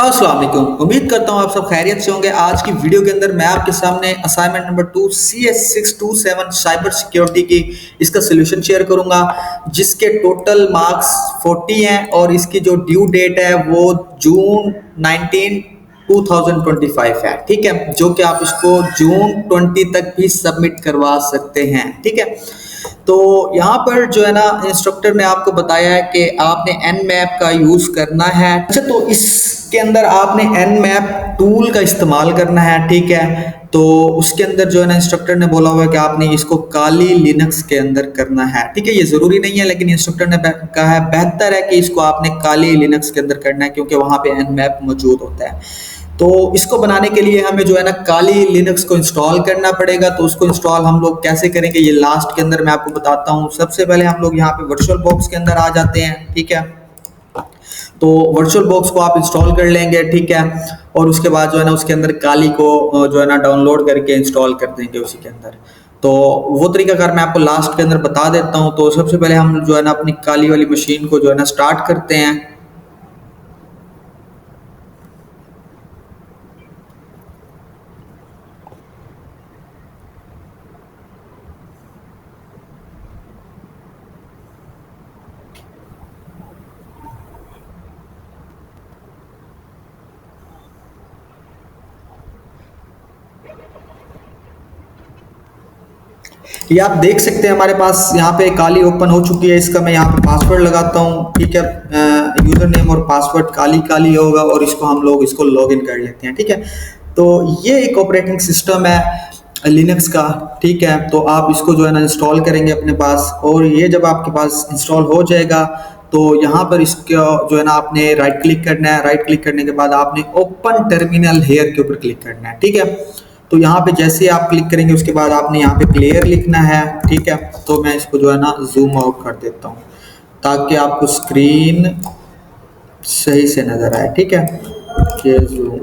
अस्सलाम वालेकुम। उम्मीद करता हूँ आप सब खैरियत से होंगे। आज की वीडियो के अंदर मैं आपके सामने assignment number 2 CS627 cyber security की इसका सोल्यूशन शेयर करूंगा, जिसके टोटल मार्क्स 40 हैं और इसकी जो ड्यू डेट है वो जून 19 2025 है। ठीक है, जो कि आप इसको जून 20 तक भी सबमिट करवा सकते हैं। ठीक है, तो यहाँ पर जो है ना इंस्ट्रक्टर ने आपको बताया है कि आपने एन मैप का यूज करना है। अच्छा, तो इसके अंदर आपने एन मैप टूल का इस्तेमाल करना है। ठीक है, तो उसके अंदर जो है ना इंस्ट्रक्टर ने बोला हुआ है कि आपने इसको काली लिनक्स के अंदर करना है। ठीक है, ये जरूरी नहीं है, लेकिन इंस्ट्रक्टर ने कहा है बेहतर है कि इसको आपने काली लिनक्स के अंदर करना है, क्योंकि वहां पे एन मैप मौजूद होता है। तो इसको बनाने के लिए हमें जो है ना काली लिनक्स को इंस्टॉल करना पड़ेगा। तो उसको इंस्टॉल हम लोग कैसे करेंगे ये लास्ट के अंदर मैं आपको बताता हूँ। सबसे पहले हम लोग यहाँ पे वर्चुअल बॉक्स के अंदर आ जाते हैं। ठीक है, तो वर्चुअल बॉक्स को आप इंस्टॉल कर लेंगे। ठीक है, और उसके बाद जो है ना उसके अंदर काली को जो है ना डाउनलोड करके इंस्टॉल कर देंगे उसी के अंदर। तो वो तरीकाकार मैं आपको लास्ट के अंदर बता देता हूँ। तो सबसे पहले हम जो है ना अपनी काली वाली मशीन को जो है ना स्टार्ट करते हैं। ये आप देख सकते हैं हमारे पास यहाँ पे काली ओपन हो चुकी है। इसका मैं यहाँ पे पासवर्ड लगाता हूँ। ठीक है, यूजर नेम और पासवर्ड काली काली होगा और इसको हम लोग इसको लॉगिन कर लेते हैं। ठीक है, तो ये एक ऑपरेटिंग सिस्टम है लिनक्स का। ठीक है, तो आप इसको जो है ना इंस्टॉल करेंगे अपने पास, और ये जब आपके पास इंस्टॉल हो जाएगा तो यहाँ पर इसका जो है ना आपने राइट क्लिक करना है। राइट क्लिक करने के बाद आपने ओपन टर्मिनल हेयर के ऊपर क्लिक करना है। ठीक है, तो यहाँ पे जैसे ही आप क्लिक करेंगे उसके बाद आपने यहाँ पे क्लियर लिखना है। ठीक है, तो मैं इसको जो है ना जूम आउट कर देता हूँ ताकि आपको स्क्रीन सही से नजर आए। ठीक है, ये जूम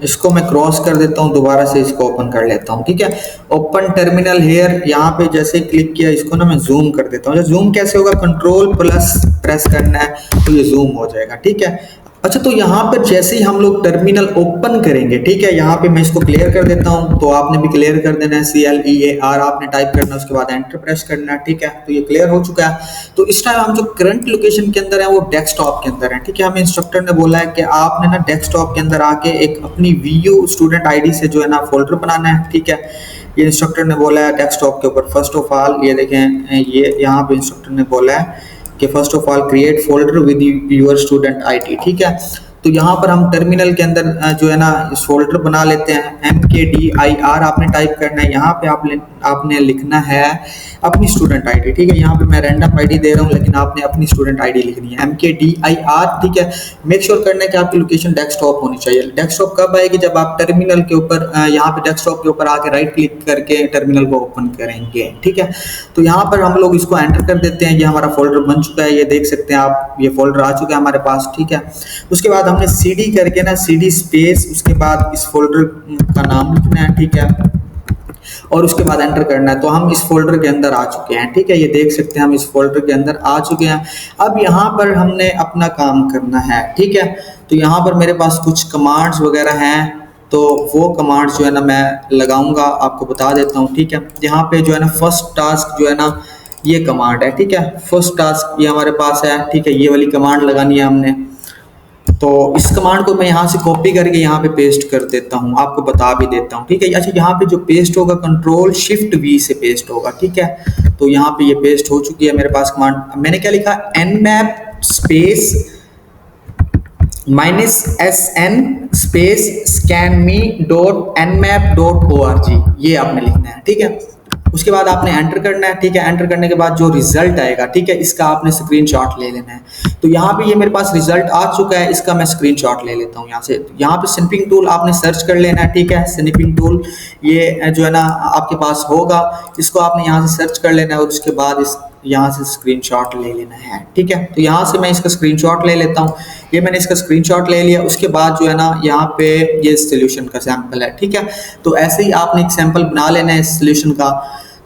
इसको मैं क्रॉस कर देता हूँ, दोबारा से इसको ओपन कर लेता हूँ। ठीक है, ओपन टर्मिनल हेयर यहाँ पे जैसे क्लिक किया इसको ना मैं जूम कर देता हूँ। जूम कैसे होगा, कंट्रोल प्लस प्रेस करना है तो ये जूम हो जाएगा। ठीक है, अच्छा, तो यहाँ पर जैसे ही हम लोग टर्मिनल ओपन करेंगे, ठीक है, यहाँ पे मैं इसको क्लियर कर देता हूँ। तो आपने भी क्लियर कर देना है, CLEAR आपने टाइप करना है, उसके बाद एंटर प्रेस करना है। ठीक है, तो ये क्लियर हो चुका है। तो इस टाइम हम जो करंट लोकेशन के अंदर है वो डेस्कटॉप के अंदर है। ठीक है, हमें इंस्ट्रक्टर ने बोला है कि आपने ना डेस्कटॉप के अंदर आके एक अपनी VU स्टूडेंट ID से जो है ना फोल्डर बनाना है। ठीक है, ये इंस्ट्रक्टर ने बोला है डेस्कटॉप के ऊपर। फर्स्ट ऑफ ऑल ये देखें, ये यहाँ पे इंस्ट्रक्टर ने बोला है कि first of all create folder with your student ID। ठीक है, तो यहाँ पर हम टर्मिनल के अंदर जो है ना इस फोल्डर बना लेते हैं। MKDIR आपने टाइप करना है। यहाँ पे आपने लिखना है अपनी स्टूडेंट ID। ठीक है, यहाँ पे मैं रैंडम ID दे रहा हूँ, लेकिन आपने अपनी स्टूडेंट ID लिखनी है, MKDIR। ठीक है, मेक श्योर करना है कि आपकी लोकेशन डेस्कटॉप होनी चाहिए। डेस्कटॉप कब आएगी, जब आप टर्मिनल के ऊपर यहाँ पे डेस्कटॉप के ऊपर आके राइट क्लिक करके टर्मिनल को ओपन करेंगे। ठीक है, तो यहाँ पर हम लोग इसको एंटर कर देते हैं। ये हमारा फोल्डर बन चुका है, ये देख सकते हैं आप, ये फोल्डर आ चुका है हमारे पास। ठीक है, उसके बाद हमने CD करके ना CD स्पेस उसके बाद इस फोल्डर का नाम लिखना है। ठीक है, और उसके बाद एंटर करना है। तो हम इस फोल्डर के अंदर आ चुके हैं। ठीक है, ये देख सकते हैं हम इस फोल्डर के अंदर आ चुके हैं। अब यहाँ पर हमने अपना काम करना है। ठीक है, तो यहाँ पर मेरे पास कुछ कमांड्स वगैरह हैं, तो वो कमांड्स जो है ना मैं लगाऊंगा, आपको बता देता हूँ। ठीक है, यहाँ पे जो है ना फर्स्ट टास्क जो है ना ये कमांड है। ठीक है, फर्स्ट टास्क ये हमारे पास है। ठीक है, ये वाली कमांड लगानी है हमने। तो इस कमांड को मैं यहाँ से कॉपी करके यहाँ पे पेस्ट कर देता हूँ, आपको बता भी देता हूँ। ठीक है, अच्छा, यहाँ पे जो पेस्ट होगा कंट्रोल शिफ्ट V से पेस्ट होगा। ठीक है, तो यहाँ पे ये पेस्ट हो चुकी है मेरे पास कमांड। मैंने क्या लिखा, nmap space -SN space scanme.nmap.org, ये आपने लिखना है। ठीक है, उसके बाद आपने एंटर करना है। ठीक है, एंटर करने के बाद जो रिजल्ट आएगा, ठीक है, इसका आपने स्क्रीनशॉट ले लेना है। तो यहाँ पे ये मेरे पास रिजल्ट आ चुका है, इसका मैं स्क्रीनशॉट ले लेता हूँ यहाँ से। यहाँ पे स्निपिंग टूल आपने सर्च कर लेना है। ठीक है, स्निपिंग टूल ये जो है ना आपके पास होगा, इसको आपने यहाँ से सर्च कर लेना है और उसके बाद इस यहाँ से स्क्रीनशॉट ले लेना है। ठीक है, तो यहाँ से मैं इसका स्क्रीनशॉट ले लेता हूँ। ये मैंने इसका स्क्रीनशॉट ले लिया। उसके बाद जो है ना यहाँ पे ये सोल्यूशन का सैंपल है, ठीक है। तो ऐसे ही आपने एक सैंपल बना लेना है इस सोल्यूशन का।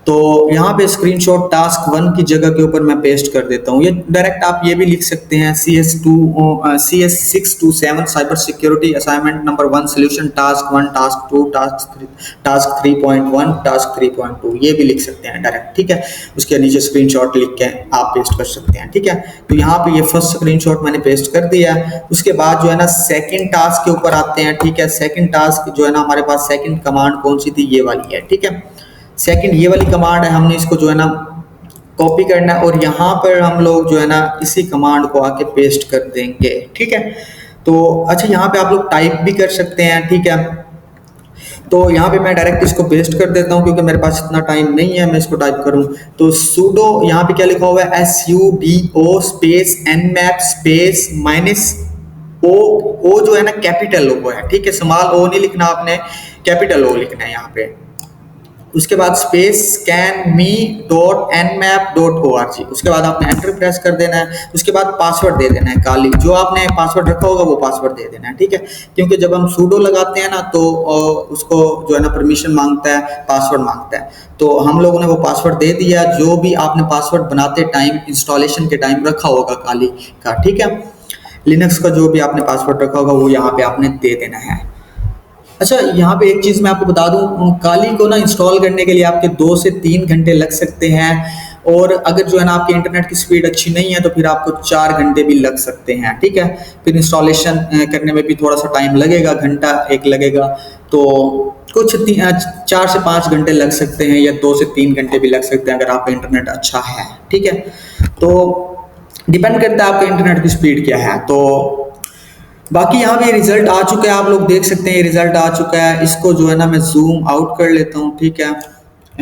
तो यहाँ पे स्क्रीनशॉट टास्क 1 की जगह के ऊपर मैं पेस्ट कर देता हूँ। ये डायरेक्ट आप ये भी लिख सकते हैं CS627 cyber security assignment number 1 solution task 1 task 2 task 3.1 task 3.2 ये भी लिख सकते हैं डायरेक्ट, ठीक है। उसके नीचे स्क्रीनशॉट लिख के आप पेस्ट कर सकते हैं, ठीक है। तो यहाँ पे ये फर्स्ट स्क्रीनशॉट मैंने पेस्ट कर दिया है। उसके बाद जो है ना सेकंड टास्क के ऊपर आते हैं, ठीक है। सेकंड टास्क जो है ना हमारे पास सेकंड कमांड कौन सी थी, ये वाली है, ठीक है। सेकंड ये वाली कमांड है, हमने इसको जो है ना कॉपी करना है और यहाँ पर हम लोग जो है ना इसी कमांड को आके पेस्ट कर देंगे, ठीक है। तो अच्छा यहाँ पे आप लोग टाइप भी कर सकते हैं, ठीक है। तो यहाँ पे मैं डायरेक्ट इसको पेस्ट कर देता हूँ क्योंकि मेरे पास इतना टाइम नहीं है मैं इसको टाइप करूँ। तो sudo यहाँ पे क्या लिखा हुआ है, sudo space nmap space minus O जो है ना कैपिटल ओ है, ठीक है। स्मॉल ओ नहीं लिखना आपने, कैपिटल ओ लिखना है यहाँ पे। उसके बाद स्पेस scanme.nmap.org, उसके बाद आपने एंटर प्रेस कर देना है। उसके बाद पासवर्ड दे देना है काली, जो आपने पासवर्ड रखा होगा वो पासवर्ड दे देना है, ठीक है। क्योंकि जब हम सूडो लगाते हैं ना तो उसको जो है ना परमिशन मांगता है, पासवर्ड मांगता है। तो हम लोगों ने वो पासवर्ड दे दिया जो भी आपने पासवर्ड बनाते टाइम इंस्टॉलेशन के टाइम रखा होगा काली का, ठीक है। लिनक्स का जो भी आपने पासवर्ड रखा होगा वो यहाँ पे आपने दे देना है। अच्छा यहाँ पे एक चीज़ मैं आपको बता दूं, काली को ना इंस्टॉल करने के लिए आपके 2 से 3 घंटे लग सकते हैं। और अगर जो है ना आपके इंटरनेट की स्पीड अच्छी नहीं है तो फिर आपको 4 घंटे भी लग सकते हैं, ठीक है। फिर इंस्टॉलेशन करने में भी थोड़ा सा टाइम लगेगा, घंटा एक लगेगा। तो कुछ 4 से 5 घंटे लग सकते हैं या 2 से 3 घंटे भी लग सकते हैं अगर आपका इंटरनेट अच्छा है, ठीक है। तो डिपेंड करता है आपके इंटरनेट की स्पीड क्या है। तो बाकी यहाँ पे रिजल्ट आ चुका है, आप लोग देख सकते हैं ये रिजल्ट आ चुका है। इसको जो है ना मैं जूम आउट कर लेता हूँ, ठीक है।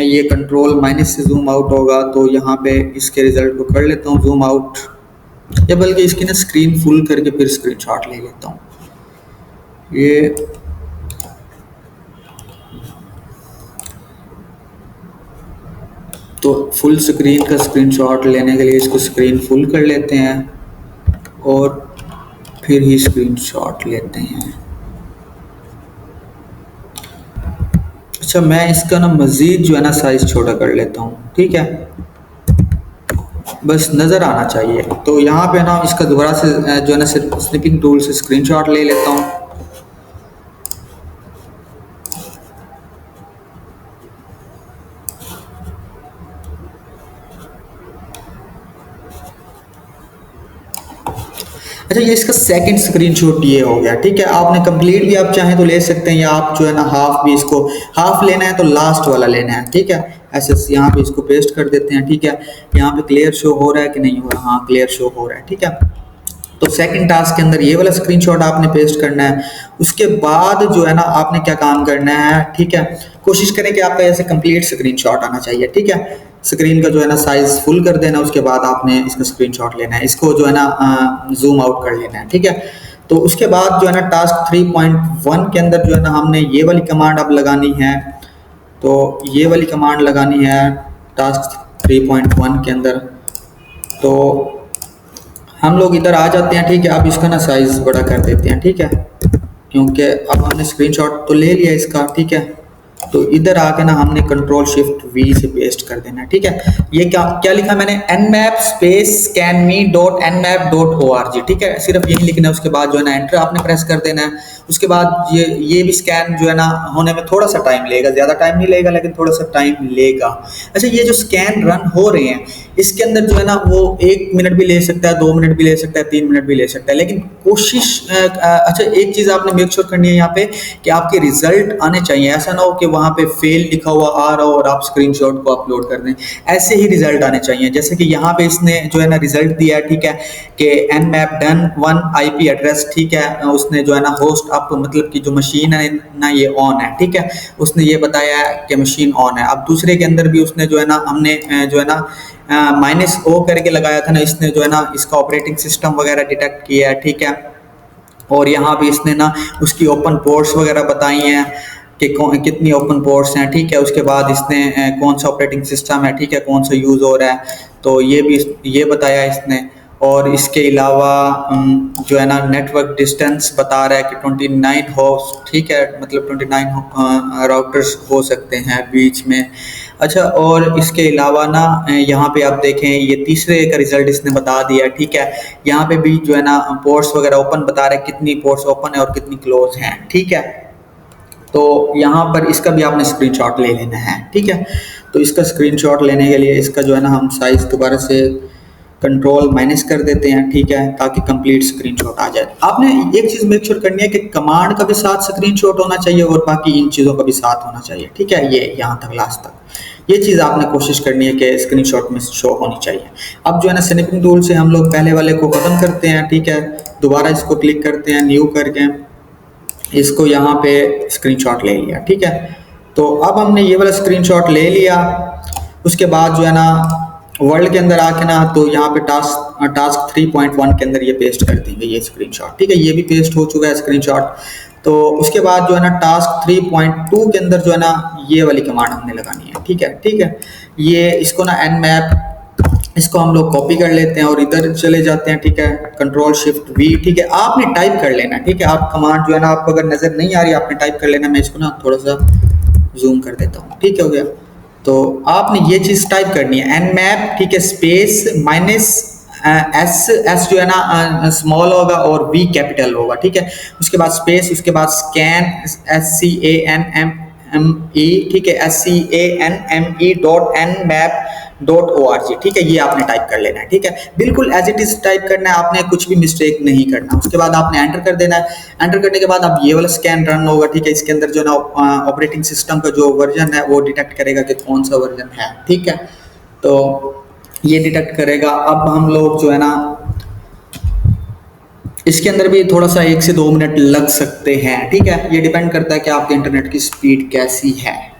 ये कंट्रोल माइनस से जूम आउट होगा तो यहाँ पे इसके रिजल्ट को कर लेता हूँ जूम आउट, या बल्कि इसकी ना स्क्रीन फुल करके फिर स्क्रीनशॉट ले लेता हूँ। ये तो फुल स्क्रीन का स्क्रीनशॉट लेने के लिए इसको स्क्रीन फुल कर लेते हैं और फिर ही स्क्रीनशॉट लेते हैं। अच्छा मैं इसका ना मज़ीद जो है ना साइज़ छोटा कर लेता हूँ, ठीक है। बस नज़र आना चाहिए। तो यहाँ पे ना इसका दोबारा से जो है ना स्निपिंग टूल से स्क्रीनशॉट ले लेता हूँ। अच्छा ये इसका सेकंड स्क्रीनशॉट ये हो गया, ठीक है। आपने कंप्लीट भी आप चाहें तो ले सकते हैं या आप जो है ना हाफ भी, इसको हाफ लेना है तो लास्ट वाला लेना है, ठीक है। ऐसे यहाँ पे इसको पेस्ट कर देते हैं, ठीक है। यहाँ पे क्लियर शो हो रहा है कि नहीं हो रहा, हाँ क्लियर शो हो रहा है, ठीक है। तो सेकंड टास्क के अंदर ये वाला स्क्रीनशॉट आपने पेस्ट करना है। उसके बाद जो है ना आपने क्या काम करना है, ठीक है। कोशिश करें कि आपका ऐसे कंप्लीट स्क्रीनशॉट आना चाहिए, ठीक है। स्क्रीन का जो है ना साइज फुल कर देना, उसके बाद आपने इसका स्क्रीनशॉट लेना है, इसको जो है ना जूम आउट कर लेना है, ठीक है। तो उसके बाद जो है ना टास्क 3.1 के अंदर जो है ना हमने ये वाली कमांड अब लगानी है। तो ये वाली कमांड लगानी है टास्क 3.1 के अंदर। तो हम लोग इधर आ जाते हैं, ठीक है। अब इसका ना साइज बड़ा कर देते हैं, ठीक है, क्योंकि अब हमने स्क्रीनशॉट तो ले लिया इसका, ठीक है। तो इधर आके ना हमने कंट्रोल शिफ्ट वी से पेस्ट कर देना है, ठीक है। ये क्या क्या लिखा मैंने, nmap स्पेस scanme.nmap.org, ठीक है। सिर्फ यही लिखना है। उसके बाद जो है ना एंटर आपने प्रेस कर देना है। उसके बाद ये भी स्कैन जो है ना होने में थोड़ा सा टाइम लेगा, ज़्यादा टाइम नहीं लेगा लेकिन थोड़ा सा टाइम लेगा। अच्छा ये जो स्कैन रन हो रहे हैं इसके अंदर जो है ना वो 1 मिनट भी ले सकता है, 2 मिनट भी ले सकता है, 3 मिनट भी ले सकता है, लेकिन कोशिश अच्छा एक चीज़ आपने मेक श्योर करनी है यहाँ पे कि आपके रिजल्ट आने चाहिए। ऐसा ना हो कि वहाँ पे फेल लिखा हुआ आ रहा हो और आप स्क्रीनशॉट को अपलोड कर दें। ऐसे ही रिजल्ट आने चाहिए। जैसे कि यहाँ पे इसने जो है ना रिजल्ट दिया है, ठीक है, कि nmap done 1 IP एड्रेस, ठीक है। उसने जो है ना होस्ट अप मतलब कि जो मशीन है ना ये ऑन है, ठीक है। उसने ये बताया है कि मशीन ऑन है। अब दूसरे के अंदर भी उसने जो है ना हमने जो है ना -O करके लगाया था ना, इसने जो है ना इसका ऑपरेटिंग सिस्टम वगैरह डिटेक्ट किया है, ठीक है। और यहाँ भी इसने ना उसकी ओपन पोर्ट्स वगैरह बताई हैं कि कितनी ओपन पोर्ट्स हैं, ठीक है। उसके बाद इसने कौन सा ऑपरेटिंग सिस्टम है, ठीक है, कौन सा यूज़ हो रहा है, तो ये भी ये बताया इसने। और इसके अलावा जो है ना नेटवर्क डिस्टेंस बता रहा है कि 29 होस्ट, ठीक है, मतलब 29 राउटर्स हो सकते हैं बीच में। अच्छा, और इसके अलावा ना यहाँ पे आप देखें ये तीसरे का रिजल्ट इसने बता दिया, ठीक है। यहाँ पे भी जो है ना पोर्ट्स वगैरह ओपन बता रहे हैं, कितनी पोर्ट्स ओपन है और कितनी क्लोज हैं, ठीक है। तो यहाँ पर इसका भी आपने स्क्रीनशॉट ले लेना है, ठीक है। तो इसका स्क्रीनशॉट लेने के लिए इसका जो है ना हम साइज दोबारा से कंट्रोल माइनस कर देते हैं, ठीक है, ताकि कंप्लीट स्क्रीनशॉट आ जाए। आपने एक चीज़ मेक श्योर करनी है कि कमांड का भी साथ स्क्रीनशॉट होना चाहिए और बाकी इन चीज़ों का भी साथ होना चाहिए, ठीक है। ये यहाँ तक लास्ट तक ये चीज़ आपने कोशिश करनी है कि स्क्रीनशॉट में शो होनी चाहिए। अब जो है ना स्नैपिंग टूल से हम लोग पहले वाले को खत्म करते हैं, ठीक है। दोबारा इसको क्लिक करते हैं, न्यू करके इसको यहाँ पे स्क्रीनशॉट ले लिया, ठीक है। तो अब हमने ये वाला स्क्रीनशॉट ले लिया। उसके बाद जो है ना वर्ल्ड के अंदर आके ना तो यहाँ पे टास्क 3.1 के अंदर ये पेस्ट कर देंगे ये स्क्रीनशॉट, ठीक है। ये भी पेस्ट हो चुका है स्क्रीनशॉट। तो उसके बाद जो है ना टास्क 3.2 के अंदर जो है ना ये वाली कमांड हमने लगानी है, ठीक है, ठीक है। ये इसको ना nmap इसको हम लोग कॉपी कर लेते हैं और इधर चले जाते हैं, ठीक है, कंट्रोल शिफ्ट वी, ठीक है। आपने टाइप कर लेना, ठीक है। आप कमांड जो है ना आपको अगर नजर नहीं आ रही आपने टाइप कर लेना। मैं इसको ना थोड़ा सा जूम कर देता हूँ, ठीक है, हो गया। तो आपने ये चीज टाइप करनी है nmap, ठीक है, स्पेस माइनस एस जो है ना स्मॉल होगा और वी कैपिटल होगा, ठीक है। उसके बाद स्पेस, उसके बाद स्कैन SCANME, ठीक है, SCANME.nmap.org, ठीक है। ये आपने टाइप कर लेना है, ठीक है, बिल्कुल एज इट इज टाइप करना है आपने, कुछ भी मिस्टेक नहीं करना। उसके बाद आपने एंटर कर देना है। एंटर करने के बाद अब ये वाला स्कैन रन होगा, ठीक है। इसके अंदर जो ना ऑपरेटिंग सिस्टम का जो वर्जन है वो डिटेक्ट करेगा कि कौन सा वर्जन है, ठीक है। तो ये डिटेक्ट करेगा। अब हम लोग जो है ना इसके अंदर भी थोड़ा सा 1 से 2 मिनट लग सकते हैं, ठीक है। ये डिपेंड करता है कि आपके इंटरनेट की स्पीड कैसी है।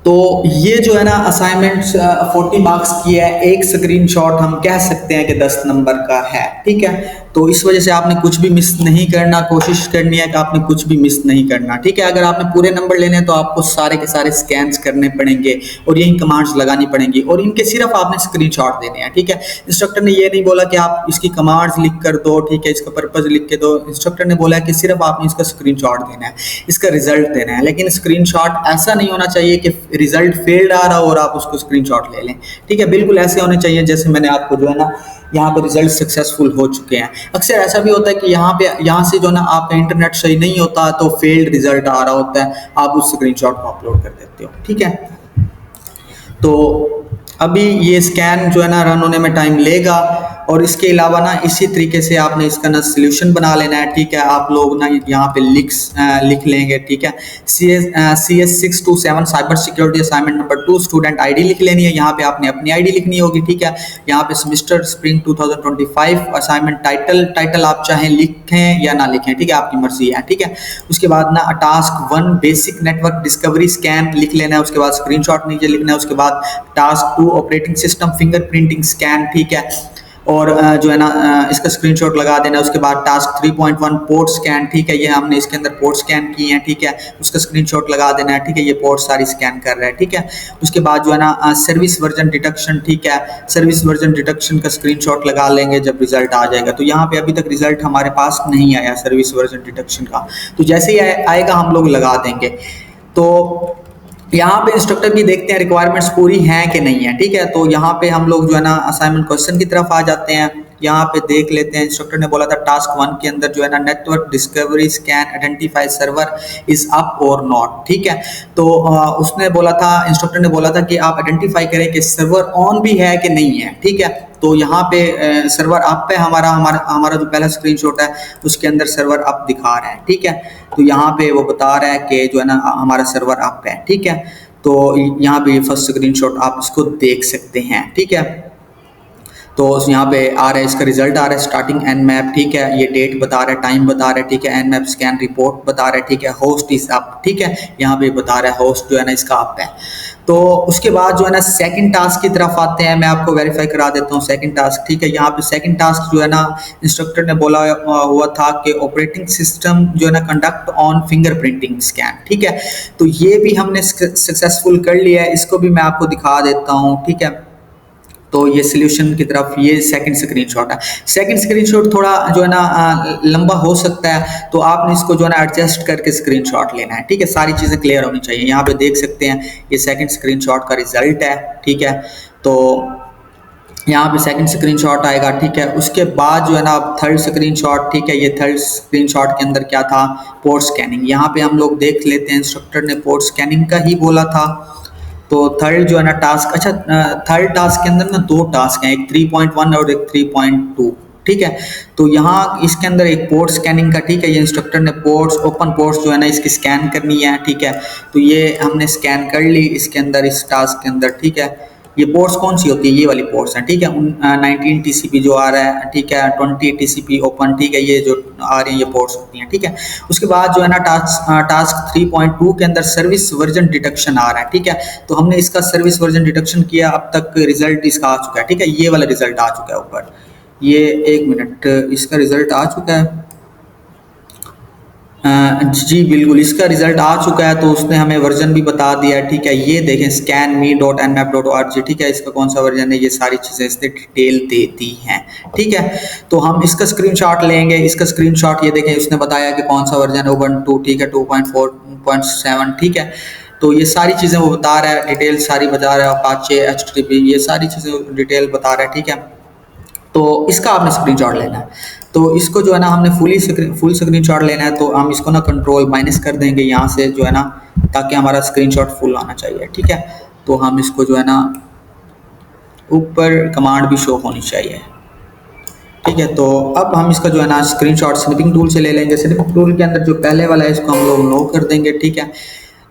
तो ये जो है ना असाइनमेंट 40 मार्क्स की है। एक स्क्रीनशॉट हम कह सकते हैं कि 10 नंबर का है, ठीक है। तो इस वजह से आपने कुछ भी मिस नहीं करना, कोशिश करनी है कि आपने कुछ भी मिस नहीं करना, ठीक है। अगर आपने पूरे नंबर लेने हैं तो आपको सारे के सारे स्कैन्स करने पड़ेंगे और यही कमांड्स लगानी पड़ेंगी और इनके सिर्फ आपने स्क्रीनशॉट देने हैं, ठीक है। इंस्ट्रक्टर ने ये नहीं बोला कि आप इसकी कमांड्स लिख कर दो, ठीक है, इसका पर्पज लिख के दो। इंस्ट्रक्टर ने बोला कि सिर्फ आपने इसका स्क्रीनशॉट देना है, इसका रिजल्ट देना है। लेकिन स्क्रीनशॉट ऐसा नहीं होना चाहिए कि रिजल्ट फेल्ड आ रहा हो और आप उसको स्क्रीनशॉट ले लें, ठीक है। बिल्कुल ऐसे होने चाहिए जैसे मैंने आपको जो है ना यहाँ पर रिजल्ट सक्सेसफुल हो चुके हैं। अक्सर ऐसा भी होता है कि यहाँ से जो ना आपका इंटरनेट सही नहीं होता तो फेल्ड रिजल्ट आ रहा होता है, आप उस स्क्रीनशॉट को अपलोड कर देते हो, ठीक है। तो अभी ये स्कैन जो है ना रन होने में टाइम लेगा और इसके अलावा ना इसी तरीके से आपने इसका ना सोल्यूशन बना लेना है, ठीक है। आप लोग ना यहाँ पे लिख लेंगे, ठीक है। CS 627 cyber security assignment number 2 student ID लिख लेनी है। यहाँ पे आपने अपनी आईडी लिखनी होगी, ठीक है। यहाँ पे सेमेस्टर स्प्रिंग 2025 असाइनमेंट टाइटल आप चाहें लिखें या ना लिखें, ठीक है, आपकी मर्जी है, ठीक है। उसके बाद ना task 1 basic network discovery scan लिख लेना है। उसके बाद स्क्रीनशॉट नीचे लिखना है। उसके बाद task 2 operating system fingerprinting scan, ठीक है, और जो है ना इसका स्क्रीनशॉट लगा देना। उसके बाद टास्क 3.1 पोर्ट स्कैन, ठीक है, ये हमने इसके अंदर पोर्ट स्कैन किए हैं, ठीक है, उसका स्क्रीनशॉट लगा देना है, ठीक है। ये पोर्ट सारी स्कैन कर रहा है, ठीक है। उसके बाद जो है ना सर्विस वर्जन डिटेक्शन, ठीक है, सर्विस वर्जन डिटेक्शन का स्क्रीनशॉट लगा लेंगे जब रिजल्ट आ जाएगा। तो यहाँ पे अभी तक रिजल्ट हमारे पास नहीं आया सर्विस वर्जन डिटेक्शन का, तो जैसे ही आएगा हम लोग लगा देंगे। तो यहाँ पे इंस्ट्रक्टर की देखते हैं रिक्वायरमेंट्स पूरी हैं कि नहीं है, ठीक है। तो यहाँ पे हम लोग जो है ना असाइनमेंट क्वेश्चन की तरफ आ जाते हैं। यहाँ पे देख लेते हैं, इंस्ट्रक्टर ने बोला था टास्क 1 के अंदर जो है ना network discovery scan identify server is up और नॉट, ठीक है। तो उसने बोला था, इंस्ट्रक्टर ने बोला था कि आप आइडेंटिफाई करें कि सर्वर ऑन भी है कि नहीं है, ठीक है। तो यहाँ पे सर्वर अप पे हमारा जो पहला स्क्रीनशॉट है उसके अंदर सर्वर अप दिखा रहा है, ठीक है। तो यहाँ पे वो बता रहा है कि जो है ना हमारा सर्वर अप है, ठीक है। तो यहाँ पे फर्स्ट स्क्रीनशॉट आप इसको देख सकते हैं, ठीक है। तो यहाँ पे आ रहा है, इसका रिजल्ट आ रहा है स्टार्टिंग nmap, ठीक है, ये डेट बता रहा है, टाइम बता रहा है, ठीक है, nmap स्कैन रिपोर्ट बता रहा है, ठीक है, होस्ट इज अप, ठीक है, यहाँ पे बता रहा है होस्ट जो है ना इसका अप है। तो उसके बाद जो है ना सेकंड टास्क की तरफ आते हैं। मैं आपको वेरीफाई करा देता हूँ सेकंड टास्क, ठीक है। यहाँ पे सेकंड टास्क जो है ना इंस्ट्रक्टर ने बोला हुआ था कि ऑपरेटिंग सिस्टम जो है ना कंडक्ट ऑन फिंगरप्रिंटिंग स्कैन, ठीक है। तो ये भी हमने सक्सेसफुल कर लिया है, इसको भी मैं आपको दिखा देता हूँ, ठीक है। तो ये सोल्यूशन की तरफ ये सेकंड स्क्रीनशॉट है। सेकंड स्क्रीनशॉट थोड़ा जो है ना लंबा हो सकता है, तो आपने इसको जो है ना एडजस्ट करके स्क्रीनशॉट लेना है, ठीक है। सारी चीज़ें क्लियर होनी चाहिए। यहाँ पे देख सकते हैं ये सेकंड स्क्रीनशॉट का रिजल्ट है, ठीक है। तो यहाँ पे सेकंड स्क्रीनशॉट आएगा, ठीक है। उसके बाद जो है ना थर्ड स्क्रीनशॉट, ठीक है। ये थर्ड स्क्रीनशॉट के अंदर क्या था, पोर्ट स्कैनिंग। यहाँ पे हम लोग देख लेते हैं, इंस्ट्रक्टर ने पोर्ट स्कैनिंग का ही बोला था। तो थर्ड जो है ना टास्क, अच्छा थर्ड टास्क के अंदर ना दो टास्क हैं, एक 3.1 और एक 3.2, ठीक है। तो यहाँ इसके अंदर एक पोर्ट स्कैनिंग का, ठीक है। ये इंस्ट्रक्टर ने पोर्ट्स, ओपन पोर्ट्स जो है ना इसकी स्कैन करनी है, ठीक है। तो ये हमने स्कैन कर ली इसके अंदर, इस टास्क के अंदर, ठीक है। ये पोर्ट्स कौन सी होती है, ये वाली पोर्ट्स हैं, ठीक है। 19 टीसीपी जो आ रहा है, ठीक है, 20 टीसीपी ओपन, ठीक है। ये जो आ रही हैं ये पोर्ट्स होती हैं, ठीक है। उसके बाद जो है ना टास्क 3.2 के अंदर सर्विस वर्जन डिटेक्शन आ रहा है, ठीक है। तो हमने इसका सर्विस वर्जन डिटेक्शन किया, अब तक रिजल्ट इसका आ चुका है, ठीक है। ये वाला रिजल्ट आ चुका है ऊपर, ये 1 मिनट, इसका रिजल्ट आ चुका है। जी बिल्कुल, इसका रिजल्ट आ चुका है। तो उसने हमें वर्जन भी बता दिया, ठीक है। ये देखें scanme.nmap.org, ठीक है। इसका कौन सा वर्जन है, ये सारी चीज़ें इसने डिटेल दे दी हैं, ठीक है। तो हम इसका स्क्रीनशॉट लेंगे। इसका स्क्रीनशॉट ये देखें, उसने बताया कि कौन सा वर्जन है, Ubuntu, ठीक है, 2.4.7, ठीक है। तो ये सारी चीज़ें वो बता रहा है, डिटेल सारी बता रहा है, Apache, HTTP, ये सारी चीज़ें डिटेल बता रहा है, ठीक है। तो इसका आपने स्क्रीनशॉट लेना है। तो इसको जो है ना हमने फुल स्क्रीनशॉट लेना है। तो हम इसको ना कंट्रोल माइनस कर देंगे यहाँ से, जो है ना, ताकि हमारा स्क्रीनशॉट फुल आना चाहिए, ठीक है। तो हम इसको जो है ना ऊपर कमांड भी शो होनी चाहिए, ठीक है। तो अब हम इसका जो है ना स्क्रीनशॉट स्निपिंग टूल से ले लेंगे। स्निपिंग टूल के अंदर जो पहले वाला है इसको हम लोग नो कर देंगे, ठीक है।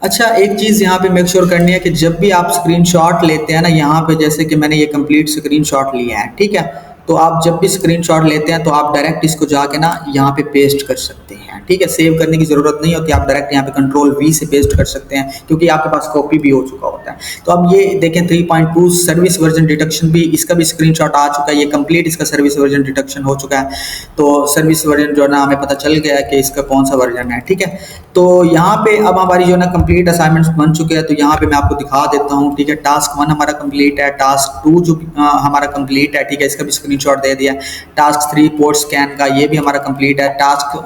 अच्छा, एक चीज़ यहाँ पे मेक श्योर करनी है कि जब भी आप स्क्रीनशॉट लेते हैं ना, यहाँ पे जैसे कि मैंने ये कंप्लीट स्क्रीनशॉट लिया है, ठीक है। तो आप जब भी स्क्रीनशॉट लेते हैं तो आप डायरेक्ट इसको जाके ना यहाँ पे पेस्ट कर सकते हैं, ठीक है। सेव करने की ज़रूरत नहीं होती, आप डायरेक्ट यहाँ पे Ctrl+V से पेस्ट कर सकते हैं, क्योंकि आपके पास कॉपी भी हो चुका होता है। तो अब ये देखें 3.2 सर्विस वर्जन डिटेक्शन भी, इसका भी स्क्रीनशॉट आ चुका है। ये कंप्लीट इसका सर्विस वर्जन डिटेक्शन हो चुका है। तो सर्विस वर्जन जो है ना हमें पता चल गया है कि इसका कौन सा वर्जन है, ठीक है। तो यहाँ पे अब हमारी जो है ना कंप्लीट असाइनमेंट्स बन चुके हैं। तो यहाँ पे मैं आपको दिखा देता हूँ, ठीक है। टास्क 1 हमारा कंप्लीट है, टास्क 2 जो हमारा कंप्लीट है, ठीक है, इसका भी स्क्रीनशॉट दे दिया। टास्क 3 पोर्ट स्कैन का, ये भी हमारा कंप्लीट है। टास्क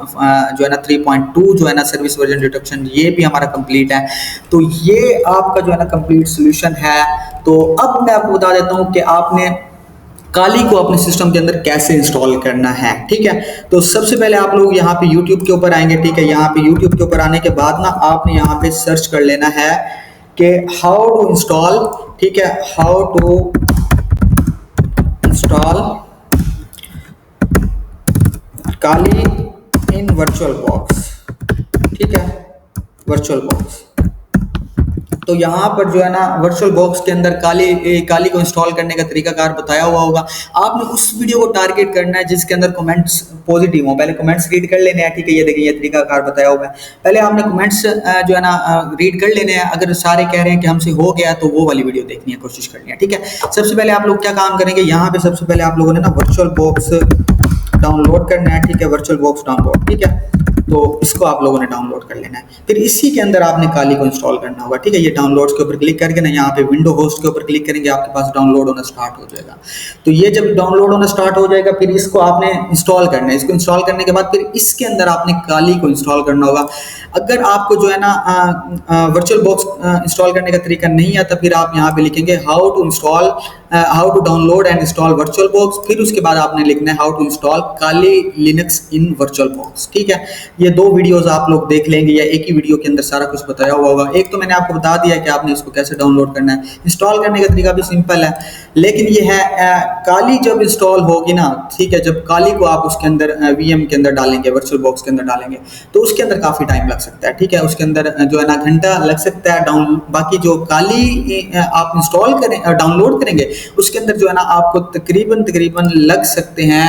जो है ना 3.2 जो है ना सर्विस वर्जन डिटेक्शन, ये भी हमारा कंप्लीट है। तो ये आपका जो है ना कंप्लीट सोल्यूशन है। तो अब मैं आपको बता देता हूँ कि आपने काली को अपने सिस्टम के अंदर कैसे इंस्टॉल करना है, ठीक है। तो सबसे पहले आप लोग यहाँ पे YouTube के ऊपर आएंगे, ठीक है। यहाँ पे YouTube के ऊपर आने के बाद ना आपने यहाँ पे सर्च कर लेना है कि हाउ टू इंस्टॉल, ठीक है, how to install Kali in virtual box, ठीक है, वर्चुअल बॉक्स। तो यहाँ पर जो है ना वर्चुअल बॉक्स के अंदर काली को इंस्टॉल करने का तरीकाकार बताया हुआ होगा। आपने उस वीडियो को टारगेट करना है जिसके अंदर कमेंट्स पॉजिटिव हो। पहले कमेंट्स रीड कर लेने हैं, ठीक है। ये देखिए, ये तरीकाकार बताया हुआ है। पहले आपने कमेंट्स जो है ना रीड कर लेने हैं। अगर सारे कह रहे हैं कि हमसे हो गया, तो वो वाली वीडियो देखनी है, कोशिश करनी है, ठीक है। सबसे पहले आप लोग क्या काम करेंगे, यहाँ पे सबसे पहले आप लोगों ने ना वर्चुअल बॉक्स डाउनलोड करना है, ठीक है। वर्चुअल बॉक्स डाउनलोड, ठीक है। तो इसको आप लोगों ने डाउनलोड कर लेना है। फिर इसी के अंदर आपने काली को इंस्टॉल करना होगा, ठीक है। ये डाउनलोड्स के ऊपर क्लिक करके ना यहाँ पे विंडो होस्ट के ऊपर क्लिक करेंगे, आपके पास डाउनलोड होना स्टार्ट हो जाएगा। तो ये जब डाउनलोड होना स्टार्ट हो जाएगा, फिर इसको आपने इंस्टॉल करना है। इसको इंस्टॉल करने के बाद फिर इसके अंदर आपने काली को इंस्टॉल करना होगा। अगर आपको जो है ना वर्चुअल बॉक्स इंस्टॉल करने का तरीका नहीं आता, फिर आप यहाँ पे लिखेंगे how to download and install virtual box. फिर उसके बाद आपने लिखना है how to install Kali Linux in virtual box, ठीक है। ये दो वीडियोस आप लोग देख लेंगे, या एक ही वीडियो के अंदर सारा कुछ बताया हुआ होगा। एक तो मैंने आपको बता दिया कि आपने इसको कैसे डाउनलोड करना है। इंस्टॉल करने का तरीका भी सिंपल है, लेकिन ये है काली जब इंस्टॉल होगी ना, ठीक है, जब काली को आप उसके अंदर VM के अंदर डालेंगे, वर्चुअल बॉक्स के अंदर डालेंगे, तो उसके अंदर काफ़ी टाइम लग सकता है, ठीक है। उसके अंदर जो है ना घंटा लग सकता है। बाकी जो काली आप इंस्टॉल करें, डाउनलोड करेंगे, उसके अंदर जो है ना आपको तकरीबन लग सकते हैं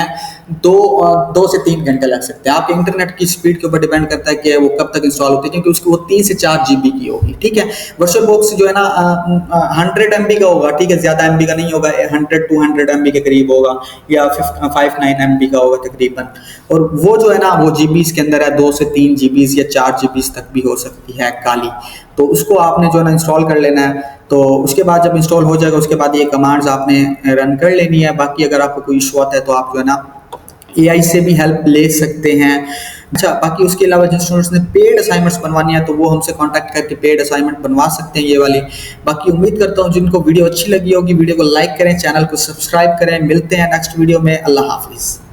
दो से 3 घंटे लग सकते हैं। आप इंटरनेट की स्पीड के ऊपर डिपेंड करता है कि वो कब तक इंस्टॉल होती है, क्योंकि उसकी वो 3 से 4 GB की होगी, ठीक है। वर्चुअल बॉक्स जो है ना 100 MB का होगा, ठीक है, ज़्यादा MB का नहीं होगा, 100-200 MB के करीब होगा, या 59 MB का होगा तकरीबन। और वो जो है ना वो जीबीज के अंदर है, 2 से 3 GB या 4 GB तक भी हो सकती है काली। तो उसको आपने जो है ना इंस्टॉल कर लेना है। तो उसके बाद जब इंस्टॉल हो जाएगा उसके बाद ये कमांड्स आपने रन कर लेनी है। बाकी अगर आपको कोई इशू आता है तो आप जो है ना एआई से भी हेल्प ले सकते हैं। अच्छा, बाकी उसके अलावा जिन स्टूडेंट्स ने पेड असाइनमेंट्स बनवानी है तो वो हमसे कांटेक्ट करके पेड असाइनमेंट बनवा सकते हैं ये वाली। बाकी उम्मीद करता हूँ जिनको वीडियो अच्छी लगी होगी वीडियो को लाइक करें, चैनल को सब्सक्राइब करें। मिलते हैं नेक्स्ट वीडियो में। अल्लाह हाफिज़।